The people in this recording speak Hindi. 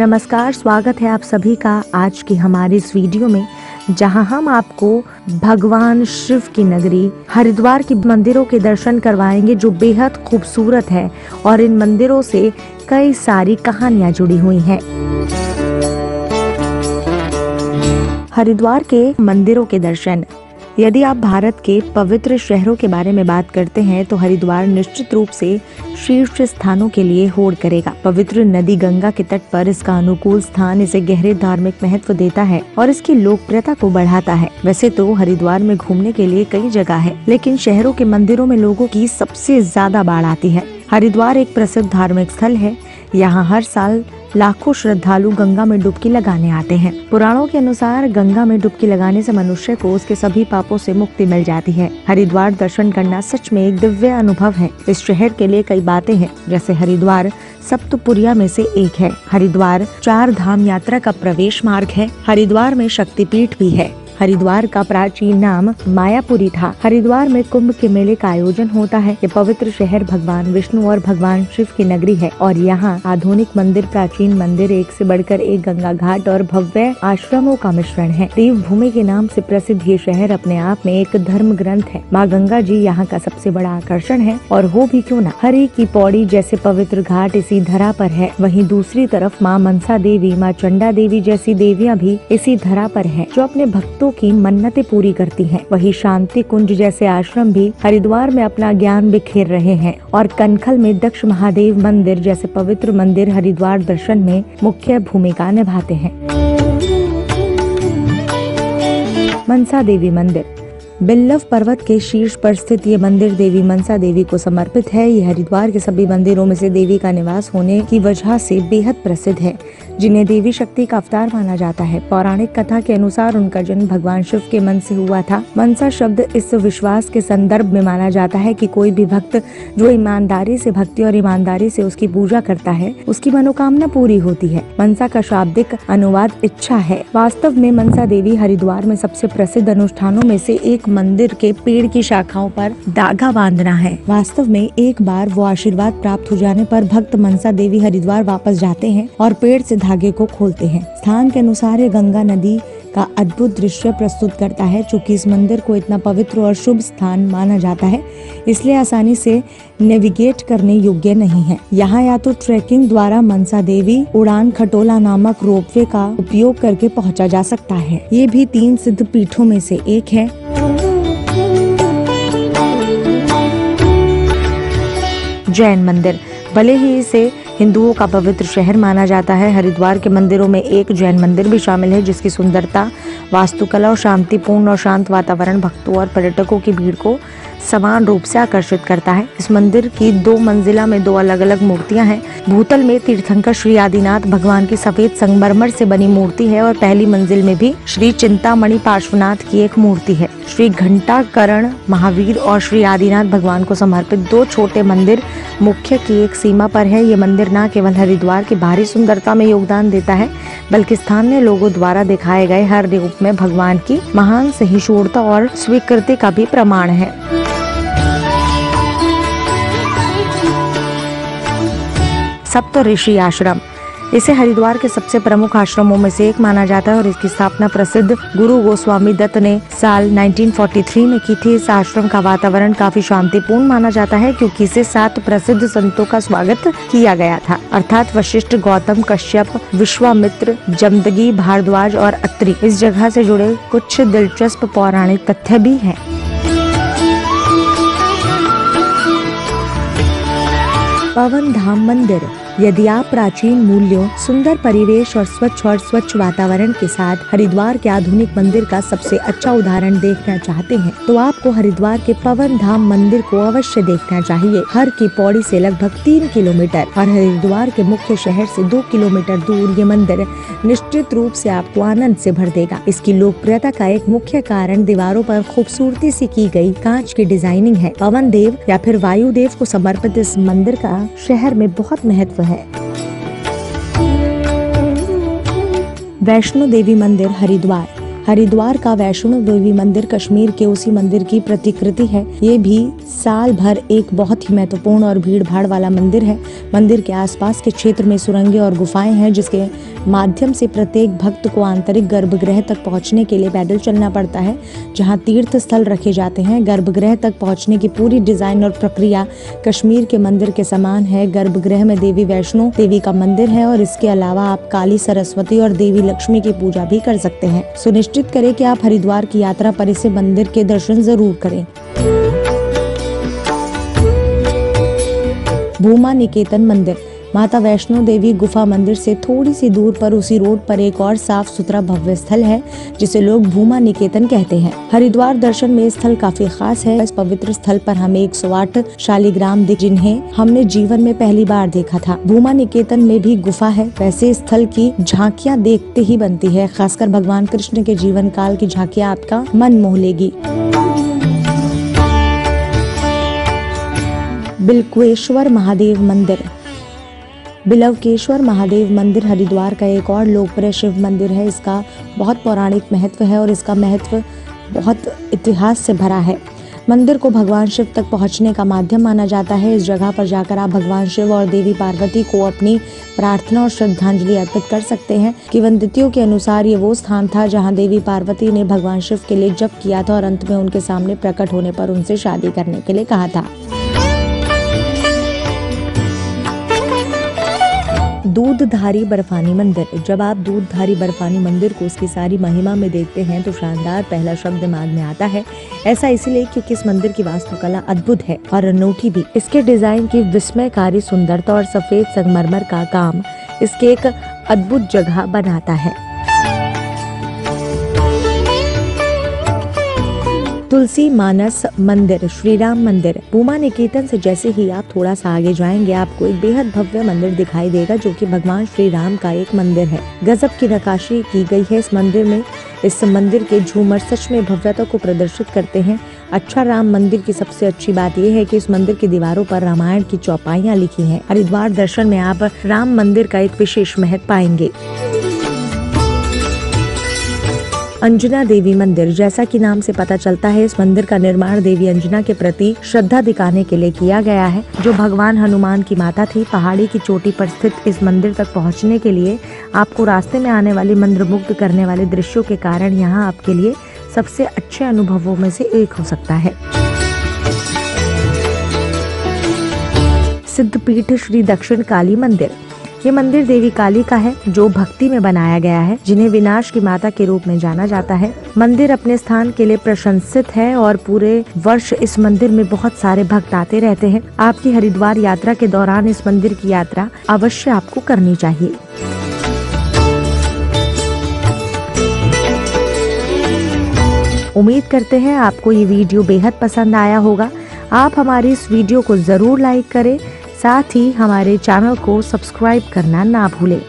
नमस्कार, स्वागत है आप सभी का आज की हमारी इस वीडियो में, जहां हम आपको भगवान शिव की नगरी हरिद्वार की मंदिरों के दर्शन करवाएंगे जो बेहद खूबसूरत है और इन मंदिरों से कई सारी कहानियां जुड़ी हुई हैं। हरिद्वार के मंदिरों के दर्शन। यदि आप भारत के पवित्र शहरों के बारे में बात करते हैं तो हरिद्वार निश्चित रूप से शीर्ष स्थानों के लिए होड़ करेगा। पवित्र नदी गंगा के तट पर इसका अनुकूल स्थान इसे गहरे धार्मिक महत्व देता है और इसकी लोकप्रियता को बढ़ाता है। वैसे तो हरिद्वार में घूमने के लिए कई जगह है, लेकिन शहरों के मंदिरों में लोगों की सबसे ज्यादा बाढ़ आती है। हरिद्वार एक प्रसिद्ध धार्मिक स्थल है। यहाँ हर साल लाखों श्रद्धालु गंगा में डुबकी लगाने आते हैं। पुराणों के अनुसार गंगा में डुबकी लगाने से मनुष्य को उसके सभी पापों से मुक्ति मिल जाती है। हरिद्वार दर्शन करना सच में एक दिव्य अनुभव है। इस शहर के लिए कई बातें हैं, जैसे हरिद्वार सप्तपुरिया में से एक है। हरिद्वार 4 धाम यात्रा का प्रवेश मार्ग है। हरिद्वार में शक्तिपीठ भी है। हरिद्वार का प्राचीन नाम मायापुरी था। हरिद्वार में कुंभ के मेले का आयोजन होता है। ये पवित्र शहर भगवान विष्णु और भगवान शिव की नगरी है और यहाँ आधुनिक मंदिर, प्राचीन मंदिर, एक से बढ़कर एक गंगा घाट और भव्य आश्रमों का मिश्रण है। देवभूमि के नाम से प्रसिद्ध ये शहर अपने आप में एक धर्म ग्रंथ है। माँ गंगा जी यहाँ का सबसे बड़ा आकर्षण है और हो भी क्यों ना, हरि की पौड़ी जैसे पवित्र घाट इसी धरा पर है। वहीं दूसरी तरफ माँ मनसा देवी, माँ चंडा देवी जैसी देवियाँ भी इसी धरा पर है, जो अपने भक्तों की मन्नतें पूरी करती हैं। वही शांति कुंज जैसे आश्रम भी हरिद्वार में अपना ज्ञान बिखेर रहे हैं और कनखल में दक्ष महादेव मंदिर जैसे पवित्र मंदिर हरिद्वार दर्शन में मुख्य भूमिका निभाते हैं। मनसा देवी मंदिर। बिल्लव पर्वत के शीर्ष पर स्थित ये मंदिर देवी मनसा देवी को समर्पित है। ये हरिद्वार के सभी मंदिरों में से देवी का निवास होने की वजह से बेहद प्रसिद्ध है, जिन्हें देवी शक्ति का अवतार माना जाता है। पौराणिक कथा के अनुसार उनका जन्म भगवान शिव के मन से हुआ था। मनसा शब्द इस विश्वास के संदर्भ में माना जाता है कि कोई भी भक्त जो ईमानदारी से भक्ति और ईमानदारी से उसकी पूजा करता है, उसकी मनोकामना पूरी होती है। मनसा का शाब्दिक अनुवाद इच्छा है। वास्तव में मनसा देवी हरिद्वार में सबसे प्रसिद्ध अनुष्ठानों में से एक मंदिर के पेड़ की शाखाओं पर धागा बांधना है। वास्तव में एक बार वो आशीर्वाद प्राप्त हो जाने पर भक्त मनसा देवी हरिद्वार वापस जाते हैं और पेड़ से धागे को खोलते हैं। स्थान के अनुसार ये गंगा नदी का अद्भुत दृश्य प्रस्तुत करता है। चूँकि इस मंदिर को इतना पवित्र और शुभ स्थान माना जाता है, इसलिए आसानी से नेविगेट करने योग्य नहीं है। यहाँ या तो ट्रैकिंग द्वारा मनसा देवी उड़ान खटोला नामक रोपवे का उपयोग करके पहुँचा जा सकता है। ये भी 3 सिद्ध पीठों में से एक है। जैन मंदिर। भले ही इसे हिंदुओं का पवित्र शहर माना जाता है, हरिद्वार के मंदिरों में एक जैन मंदिर भी शामिल है, जिसकी सुंदरता, वास्तुकला और शांतिपूर्ण और शांत वातावरण भक्तों और पर्यटकों की भीड़ को समान रूप से आकर्षित करता है। इस मंदिर की 2 मंजिला में 2 अलग अलग मूर्तियां हैं। भूतल में तीर्थंकर श्री आदिनाथ भगवान की सफेद संगमरमर से बनी मूर्ति है और पहली मंजिल में भी श्री चिंतामणि पार्श्वनाथ की एक मूर्ति है। श्री घंटाकर्ण महावीर और श्री आदिनाथ भगवान को समर्पित 2 छोटे मंदिर मुख्य की एक सीमा पर है। ये मंदिर न केवल हरिद्वार की बाहरी सुंदरता में योगदान देता है, बल्कि स्थानीय लोगों द्वारा दिखाए गए हर रूप में भगवान की महान सहिष्णुता और स्वीकृति का भी प्रमाण है। सप्तऋषि आश्रम। इसे हरिद्वार के सबसे प्रमुख आश्रमों में से एक माना जाता है और इसकी स्थापना प्रसिद्ध गुरु गोस्वामी दत्त ने साल 1943 में की थी। इस आश्रम का वातावरण काफी शांतिपूर्ण माना जाता है, क्योंकि इसे 7 प्रसिद्ध संतों का स्वागत किया गया था, अर्थात वशिष्ठ, गौतम, कश्यप, विश्वामित्र, जमदगी, भारद्वाज और अत्रि। इस जगह से जुड़े कुछ दिलचस्प पौराणिक तथ्य भी हैं। पवन धाम मंदिर। यदि आप प्राचीन मूल्यों, सुंदर परिवेश और स्वच्छ वातावरण के साथ हरिद्वार के आधुनिक मंदिर का सबसे अच्छा उदाहरण देखना चाहते हैं, तो आपको हरिद्वार के पवन धाम मंदिर को अवश्य देखना चाहिए। हर की पौड़ी से लगभग 3 किलोमीटर और हरिद्वार के मुख्य शहर से 2 किलोमीटर दूर ये मंदिर निश्चित रूप से आपको आनंद से भर देगा। इसकी लोकप्रियता का एक मुख्य कारण दीवारों पर खूबसूरती से की गई कांच की डिजाइनिंग है। पवन देव या फिर वायुदेव को समर्पित इस मंदिर का शहर में बहुत महत्व है। वैष्णो देवी मंदिर हरिद्वार। हरिद्वार का वैष्णो देवी मंदिर कश्मीर के उसी मंदिर की प्रतिकृति है। ये भी साल भर एक बहुत ही महत्वपूर्ण और भीड़ भाड़ वाला मंदिर है। मंदिर के आसपास के क्षेत्र में सुरंगें और गुफाएं हैं, जिसके माध्यम से प्रत्येक भक्त को आंतरिक गर्भगृह तक पहुंचने के लिए पैदल चलना पड़ता है, जहां तीर्थ स्थल रखे जाते हैं। गर्भगृह तक पहुंचने की पूरी डिजाइन और प्रक्रिया कश्मीर के मंदिर के समान है। गर्भगृह में देवी वैष्णो देवी का मंदिर है और इसके अलावा आप काली, सरस्वती और देवी लक्ष्मी की पूजा भी कर सकते हैं। सुनिश्चित करें कि आप हरिद्वार की यात्रा पर इस मंदिर के दर्शन जरूर करें। भूमा निकेतन मंदिर माता वैष्णो देवी गुफा मंदिर से थोड़ी सी दूर पर उसी रोड पर एक और साफ सुथरा भव्य स्थल है, जिसे लोग भूमा निकेतन कहते हैं। हरिद्वार दर्शन में स्थल काफी खास है। इस पवित्र स्थल पर हमें 108 शालिग्राम दिख, जिन्हें हमने जीवन में पहली बार देखा था। भूमा निकेतन में भी गुफा है। वैसे स्थल की झांकियाँ देखते ही बनती है। खासकर भगवान कृष्ण के जीवन काल की झांकियाँ आपका मन मोह लेगी। बिलकेश्वर महादेव मंदिर बिलकेश्वर महादेव मंदिर हरिद्वार का एक और लोकप्रिय शिव मंदिर है। इसका बहुत पौराणिक महत्व है और इसका महत्व बहुत इतिहास से भरा है। मंदिर को भगवान शिव तक पहुंचने का माध्यम माना जाता है। इस जगह पर जाकर आप भगवान शिव और देवी पार्वती को अपनी प्रार्थना और श्रद्धांजलि अर्पित कर सकते हैं। किंवदंतियों के अनुसार ये वो स्थान था जहां देवी पार्वती ने भगवान शिव के लिए जप किया था और अंत में उनके सामने प्रकट होने पर उनसे शादी करने के लिए कहा था। दूधधारी बर्फानी मंदिर जब आप दूधधारी बर्फानी मंदिर को उसकी सारी महिमा में देखते हैं तो शानदार पहला शब्द दिमाग में आता है। ऐसा इसलिए क्योंकि इस मंदिर की वास्तुकला अद्भुत है और अनूठी भी। इसके डिजाइन की विस्मयकारी सुंदरता और सफेद संगमरमर का काम इसके एक अद्भुत जगह बनाता है। तुलसी मानस मंदिर श्री राम मंदिर भूमा निकेतन से जैसे ही आप थोड़ा सा आगे जाएंगे, आपको एक बेहद भव्य मंदिर दिखाई देगा, जो कि भगवान श्री राम का एक मंदिर है। गजब की नक्काशी की गई है इस मंदिर में। इस मंदिर के झूमर सच में भव्यता को प्रदर्शित करते हैं। अच्छा, राम मंदिर की सबसे अच्छी बात यह है कि इस मंदिर की दीवारों पर रामायण की चौपाइयाँ लिखी हैं। हरिद्वार दर्शन में आप राम मंदिर का एक विशेष महत्व पाएंगे। अंजना देवी मंदिर जैसा कि नाम से पता चलता है, इस मंदिर का निर्माण देवी अंजना के प्रति श्रद्धा दिखाने के लिए किया गया है, जो भगवान हनुमान की माता थी। पहाड़ी की चोटी पर स्थित इस मंदिर तक पहुंचने के लिए आपको रास्ते में आने वाली मंत्रमुग्ध करने वाले दृश्यों के कारण यहाँ आपके लिए सबसे अच्छे अनुभवों में से एक हो सकता है। सिद्धपीठ श्री दक्षिण काली मंदिर ये मंदिर देवी काली का है, जो भक्ति में बनाया गया है, जिन्हें विनाश की माता के रूप में जाना जाता है। मंदिर अपने स्थान के लिए प्रशंसित है और पूरे वर्ष इस मंदिर में बहुत सारे भक्त आते रहते हैं। आपकी हरिद्वार यात्रा के दौरान इस मंदिर की यात्रा अवश्य आपको करनी चाहिए। उम्मीद करते हैं आपको ये वीडियो बेहद पसंद आया होगा। आप हमारी इस वीडियो को जरूर लाइक करें, साथ ही हमारे चैनल को सब्सक्राइब करना ना भूलें।